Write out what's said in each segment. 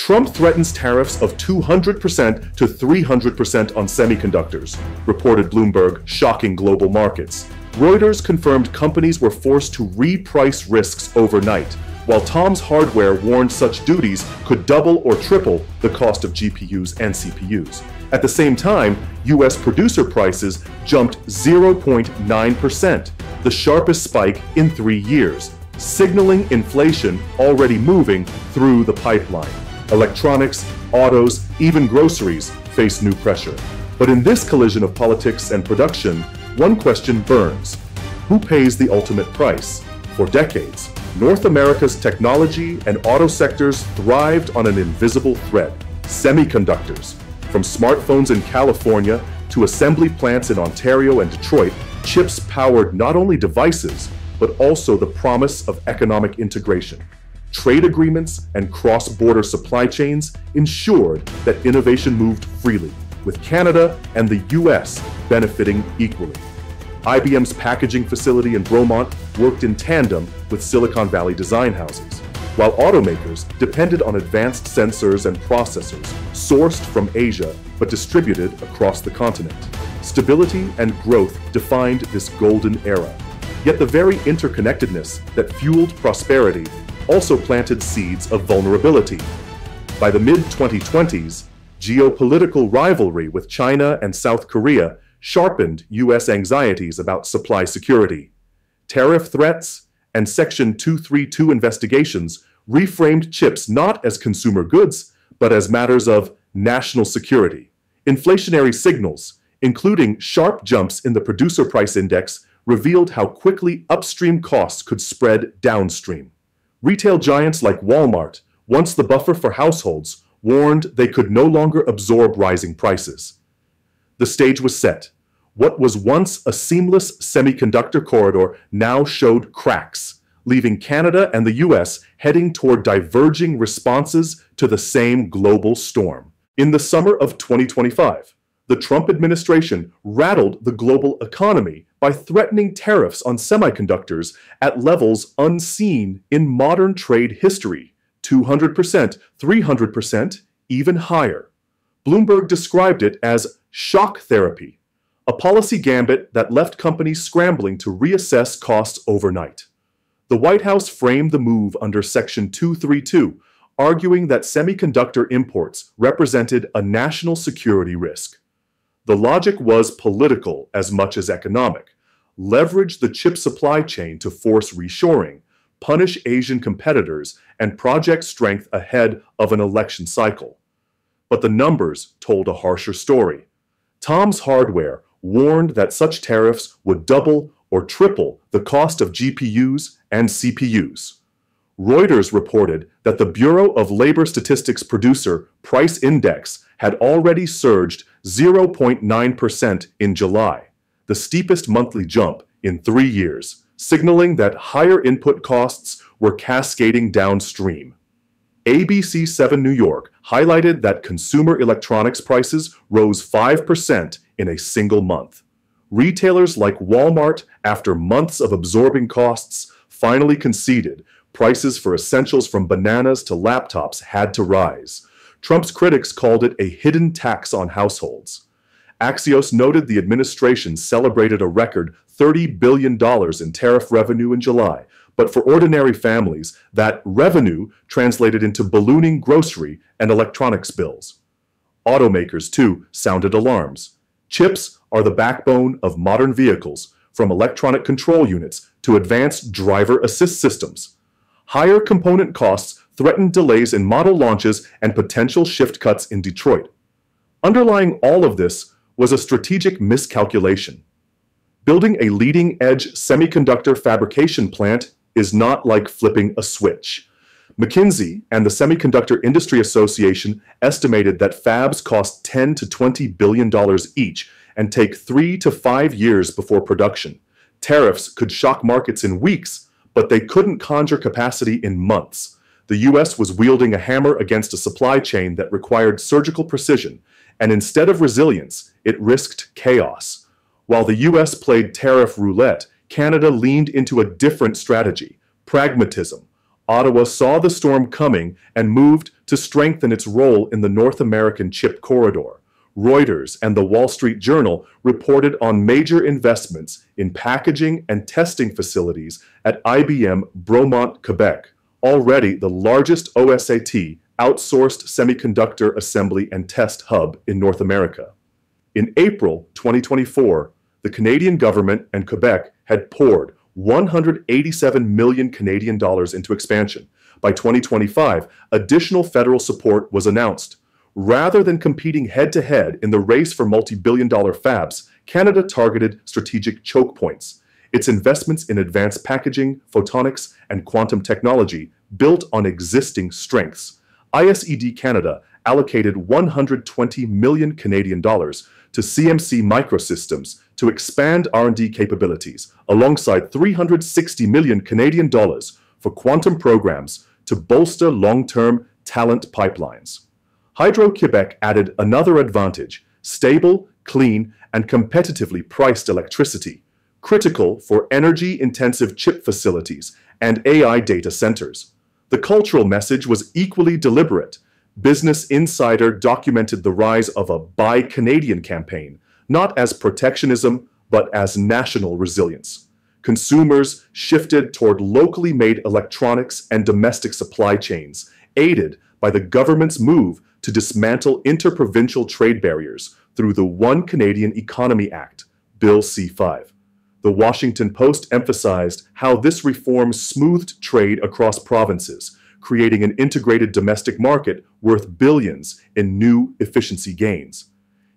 Trump threatens tariffs of 200% to 300% on semiconductors, reported Bloomberg, shocking global markets. Reuters confirmed companies were forced to reprice risks overnight, while Tom's Hardware warned such duties could double or triple the cost of GPUs and CPUs. At the same time, US producer prices jumped 0.9%, the sharpest spike in 3 years, signaling inflation already moving through the pipeline. Electronics, autos, even groceries face new pressure. But in this collision of politics and production, one question burns. Who pays the ultimate price? For decades, North America's technology and auto sectors thrived on an invisible thread: semiconductors. From smartphones in California to assembly plants in Ontario and Detroit, chips powered not only devices, but also the promise of economic integration. Trade agreements and cross-border supply chains ensured that innovation moved freely, with Canada and the US benefiting equally. IBM's packaging facility in Bromont worked in tandem with Silicon Valley design houses, while automakers depended on advanced sensors and processors sourced from Asia but distributed across the continent. Stability and growth defined this golden era. Yet the very interconnectedness that fueled prosperity also planted seeds of vulnerability. By the mid-2020s, geopolitical rivalry with China and South Korea sharpened US anxieties about supply security. Tariff threats and Section 232 investigations reframed chips not as consumer goods, but as matters of national security. Inflationary signals, including sharp jumps in the producer price index, revealed how quickly upstream costs could spread downstream. Retail giants like Walmart, once the buffer for households, warned they could no longer absorb rising prices. The stage was set. What was once a seamless semiconductor corridor now showed cracks, leaving Canada and the US heading toward diverging responses to the same global storm. In the summer of 2025, the Trump administration rattled the global economy by threatening tariffs on semiconductors at levels unseen in modern trade history, 200%, 300%, even higher. Bloomberg described it as shock therapy, a policy gambit that left companies scrambling to reassess costs overnight. The White House framed the move under Section 232, arguing that semiconductor imports represented a national security risk. The logic was political as much as economic. Leverage the chip supply chain to force reshoring, punish Asian competitors, and project strength ahead of an election cycle. But the numbers told a harsher story. Tom's Hardware warned that such tariffs would double or triple the cost of GPUs and CPUs. Reuters reported that the Bureau of Labor Statistics Producer Price Index had already surged 0.9% in July, the steepest monthly jump in 3 years, signaling that higher input costs were cascading downstream. ABC 7 New York highlighted that consumer electronics prices rose 5% in a single month. Retailers like Walmart, after months of absorbing costs, finally conceded prices for essentials from bananas to laptops had to rise. Trump's critics called it a hidden tax on households. Axios noted the administration celebrated a record $30 billion in tariff revenue in July, but for ordinary families, that revenue translated into ballooning grocery and electronics bills. Automakers, too, sounded alarms. Chips are the backbone of modern vehicles, from electronic control units to advanced driver assist systems. Higher component costs threatened delays in model launches and potential shift cuts in Detroit. Underlying all of this was a strategic miscalculation. Building a leading-edge semiconductor fabrication plant is not like flipping a switch. McKinsey and the Semiconductor Industry Association estimated that fabs cost $10 to $20 billion each and take 3 to 5 years before production. Tariffs could shock markets in weeks, but they couldn't conjure capacity in months. The US was wielding a hammer against a supply chain that required surgical precision, and instead of resilience, it risked chaos. While the US played tariff roulette, Canada leaned into a different strategy: pragmatism. Ottawa saw the storm coming and moved to strengthen its role in the North American chip corridor. Reuters and the Wall Street Journal reported on major investments in packaging and testing facilities at IBM Bromont, Quebec, already the largest OSAT outsourced semiconductor assembly and test hub in North America. In April 2024, the Canadian government and Quebec had poured 187 million Canadian dollars into expansion. By 2025, additional federal support was announced. Rather than competing head-to-head in the race for multi-billion-dollar fabs, Canada targeted strategic choke points. Its investments in advanced packaging, photonics, and quantum technology built on existing strengths. ISED Canada allocated 120 million Canadian dollars to CMC Microsystems to expand R&D capabilities, alongside 360 million Canadian dollars for quantum programs to bolster long-term talent pipelines. Hydro-Quebec added another advantage: stable, clean, and competitively priced electricity, critical for energy-intensive chip facilities and AI data centers. The cultural message was equally deliberate. Business Insider documented the rise of a Buy Canadian campaign, not as protectionism, but as national resilience. Consumers shifted toward locally made electronics and domestic supply chains, aided by the government's move to dismantle interprovincial trade barriers through the One Canadian Economy Act, Bill C-5. The Washington Post emphasized how this reform smoothed trade across provinces, creating an integrated domestic market worth billions in new efficiency gains.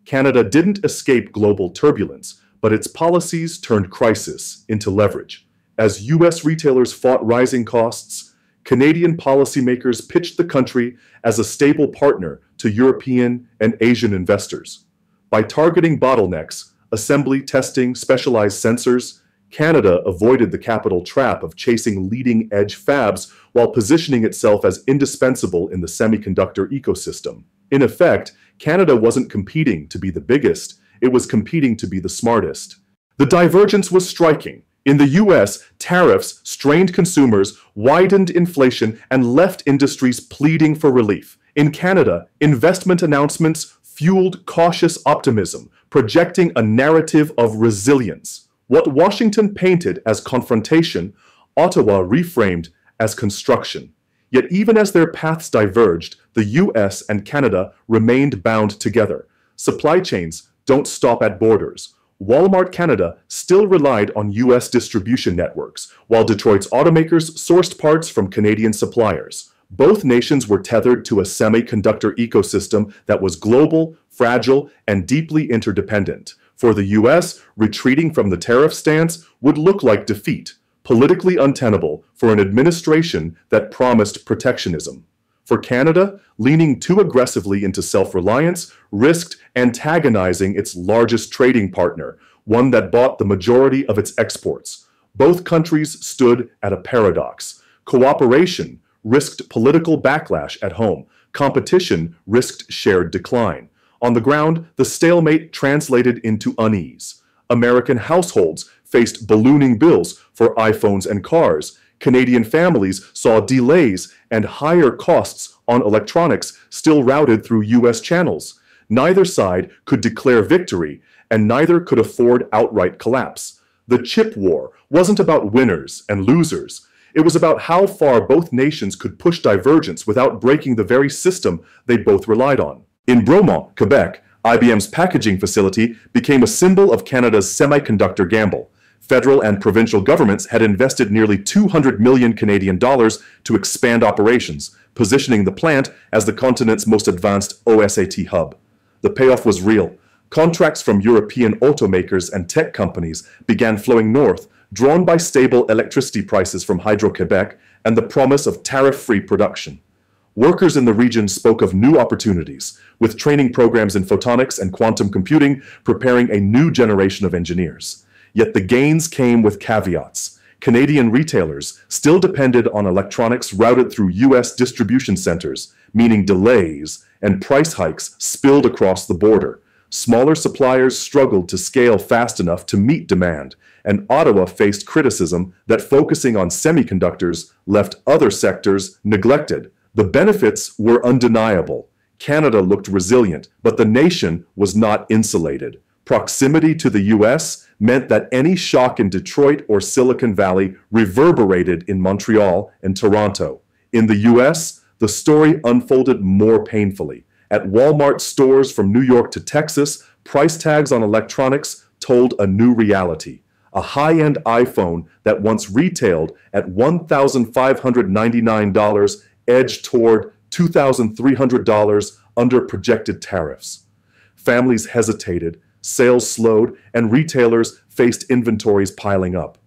Canada didn't escape global turbulence, but its policies turned crisis into leverage. As U.S. retailers fought rising costs, Canadian policymakers pitched the country as a stable partner to European and Asian investors. By targeting bottlenecks, assembly, testing, specialized sensors, Canada avoided the capital trap of chasing leading-edge fabs while positioning itself as indispensable in the semiconductor ecosystem. In effect, Canada wasn't competing to be the biggest, it was competing to be the smartest. The divergence was striking. In the US, tariffs strained consumers, widened inflation, and left industries pleading for relief. In Canada, investment announcements fueled cautious optimism, projecting a narrative of resilience. What Washington painted as confrontation, Ottawa reframed as construction. Yet even as their paths diverged, the US and Canada remained bound together. Supply chains don't stop at borders. Walmart Canada still relied on US distribution networks, while Detroit's automakers sourced parts from Canadian suppliers. Both nations were tethered to a semiconductor ecosystem that was global, fragile, and deeply interdependent. For the US, retreating from the tariff stance would look like defeat, politically untenable for an administration that promised protectionism. For Canada, leaning too aggressively into self-reliance risked antagonizing its largest trading partner, one that bought the majority of its exports. Both countries stood at a paradox. Cooperation risked political backlash at home. Competition risked shared decline. On the ground, the stalemate translated into unease. American households faced ballooning bills for iPhones and cars. Canadian families saw delays and higher costs on electronics still routed through US channels. Neither side could declare victory, and neither could afford outright collapse. The chip war wasn't about winners and losers. It was about how far both nations could push divergence without breaking the very system they both relied on. In Bromont, Quebec, IBM's packaging facility became a symbol of Canada's semiconductor gamble. Federal and provincial governments had invested nearly 200 million Canadian dollars to expand operations, positioning the plant as the continent's most advanced OSAT hub. The payoff was real. Contracts from European automakers and tech companies began flowing north, drawn by stable electricity prices from Hydro-Quebec and the promise of tariff-free production. Workers in the region spoke of new opportunities, with training programs in photonics and quantum computing preparing a new generation of engineers. Yet the gains came with caveats. Canadian retailers still depended on electronics routed through US distribution centers, meaning delays and price hikes spilled across the border. Smaller suppliers struggled to scale fast enough to meet demand, and Ottawa faced criticism that focusing on semiconductors left other sectors neglected. The benefits were undeniable. Canada looked resilient, but the nation was not insulated. Proximity to the US meant that any shock in Detroit or Silicon Valley reverberated in Montreal and Toronto. In the US, the story unfolded more painfully. At Walmart stores from New York to Texas, price tags on electronics told a new reality. A high-end iPhone that once retailed at $1,599 edged toward $2,300 under projected tariffs. Families hesitated, sales slowed, and retailers faced inventories piling up.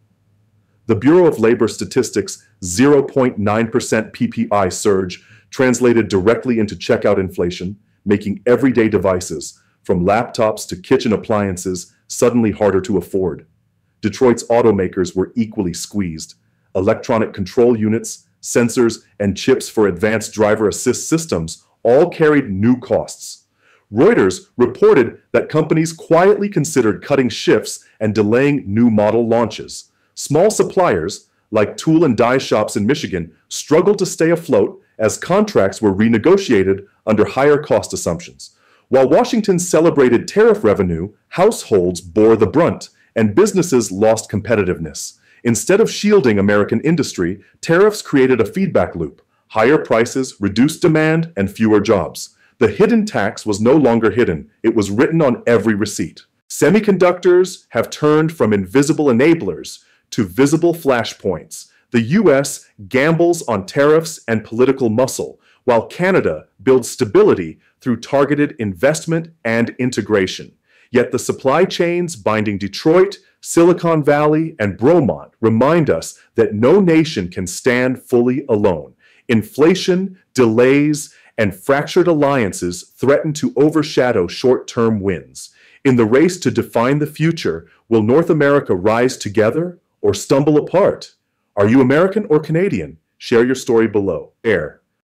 The Bureau of Labor Statistics' 0.9% PPI surge translated directly into checkout inflation, making everyday devices, from laptops to kitchen appliances, suddenly harder to afford. Detroit's automakers were equally squeezed. Electronic control units, sensors, and chips for advanced driver assist systems all carried new costs. Reuters reported that companies quietly considered cutting shifts and delaying new model launches. Small suppliers, like tool and die shops in Michigan, struggled to stay afloat as contracts were renegotiated under higher cost assumptions. While Washington celebrated tariff revenue, households bore the brunt, and businesses lost competitiveness. Instead of shielding American industry, tariffs created a feedback loop. Higher prices, reduced demand, and fewer jobs. The hidden tax was no longer hidden. It was written on every receipt. Semiconductors have turned from invisible enablers to visible flashpoints. The US gambles on tariffs and political muscle, while Canada builds stability through targeted investment and integration. Yet the supply chains binding Detroit, Silicon Valley, and Bromont remind us that no nation can stand fully alone. Inflation, delays, and fractured alliances threaten to overshadow short-term wins. In the race to define the future, will North America rise together or stumble apart? Are you American or Canadian? Share your story below. Air.